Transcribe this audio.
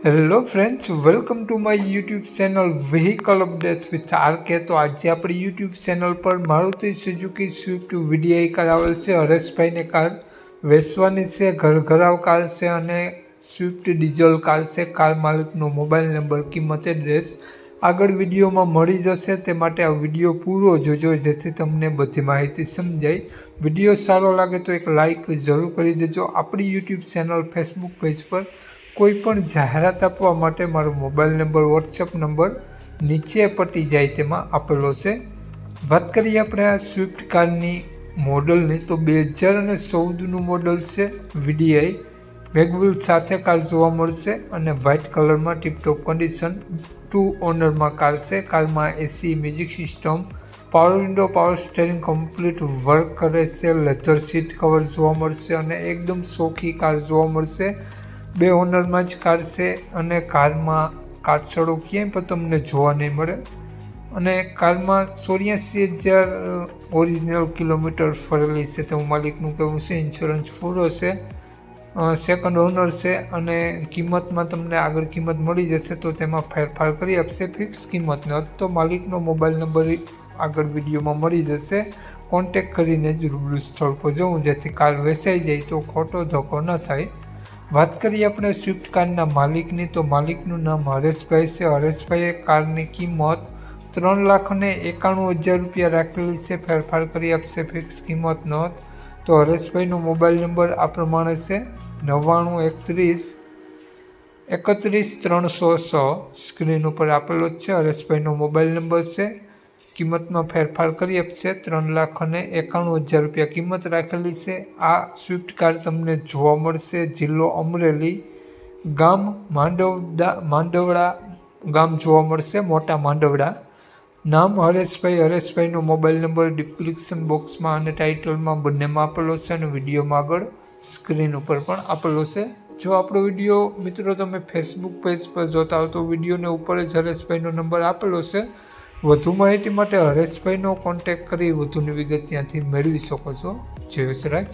Hello friends, welcome to my YouTube channel vehicle updates with RK. તો આજે આપણી YouTube channel પર Maruti Suzuki Swift VDI car આવેલ છે। હરેશભાઈને કાર વેચવાની છે, ઘરઘરાવ કાર છે અને સ્વિફ્ટ ડીઝલ કાર છે। કાર માલિકનો મોબાઈલ નંબર, કિંમત, એડ્રેસ આગળ વિડીયોમાં મળી જશે। તે માટે આ વિડીયો પૂરો જોજો જેથી તમને બધી માહિતી સમજાય। વિડીયો સારો લાગે તો એક લાઇક જરૂર કરી દેજો। આપણી યુટ્યુબ ચેનલ ફેસબુક પેજ પર કોઈ પણ જાહેરાત આપવા માટે મારો મોબાઈલ નંબર, વોટ્સએપ નંબર નીચે પટી જાય તેમાં આપેલો છે। વાત કરીએ આપણે આ સ્વિફ્ટ કારની મોડલની, તો 2014નું મોડલ છે। વીડીઆઈ મેગવિલ સાથે કાર જોવા મળશે અને વ્હાઇટ કલરમાં ટીપટોપ કન્ડિશન, 2 ઓનરમાં કાર છે। કારમાં AC, music system, power window, power steering complete work કરે છે। લેધર સીટ કવર જોવા મળશે અને એકદમ ચોખ્ખી કાર જોવા મળશે। 2 ઓનરમાં જ કાર છે અને કારમાં કાટછડો ક્યાંય પણ તમને જોવા નહીં મળે અને કારમાં 84,000 ઓરિજિનલ કિલોમીટર ફરેલી છે તેવું માલિકનું કહેવું છે। ઇન્સ્યોરન્સ પૂરો છે, સેકન્ડ ઓનર છે અને કિંમતમાં તમને આગળ કિંમત મળી જશે તો તેમાં ફેરફાર કરી આપશે। ફિક્સ કિંમત ન તો માલિકનો મોબાઈલ નંબર આગળ વિડીયોમાં મળી જશે। કોન્ટેક કરીને જ રૂબરૂ સ્થળ પર જવું જેથી કાર વેચાઈ જાય તો ખોટો ધક્કો ન થાય। વાત કરીએ આપણે સ્વિફ્ટ કારના માલિકની, તો માલિકનું નામ હરેશભાઈ છે। હરેશભાઈએ કારની કિંમત 3,91,000 રૂપિયા રાખેલી છે, ફેરફાર કરી આપશે। ફિક્સ કિંમત ન તો હરેશભાઈનો મોબાઈલ નંબર આ પ્રમાણે છે 99 31 31 306, સ્ક્રીન ઉપર આપેલો જ છે। હરેશભાઈનો મોબાઈલ નંબર છે। કિંમતમાં ફેરફાર કરી આપશે। 3,91,000 રૂપિયા કિંમત રાખેલી છે। આ સ્વિફ્ટ કાર તમને જોવા મળશે જિલ્લો અમરેલી, ગામ માંડવડા ગામ જોવા મળશે, મોટા માંડવડા। નામ હરેશભાઈ। હરેશભાઈનો મોબાઈલ નંબર ડિસ્ક્રિપ્શન બોક્સમાં અને ટાઇટલમાં બંનેમાં આપેલો છે અને વિડીયોમાં આગળ સ્ક્રીન ઉપર પણ આપેલો છે। જો આપણો વિડીયો મિત્રો તમે ફેસબુક પેજ પર જોતા હો તો વિડીયોને ઉપર જ હરેશભાઈનો નંબર આપેલો છે। વધુ માહિતી માટે હરેશભાઈનો કોન્ટેક્ટ કરી વધુની વિગત ત્યાંથી મેળવી શકો છો। જય વસરાજ।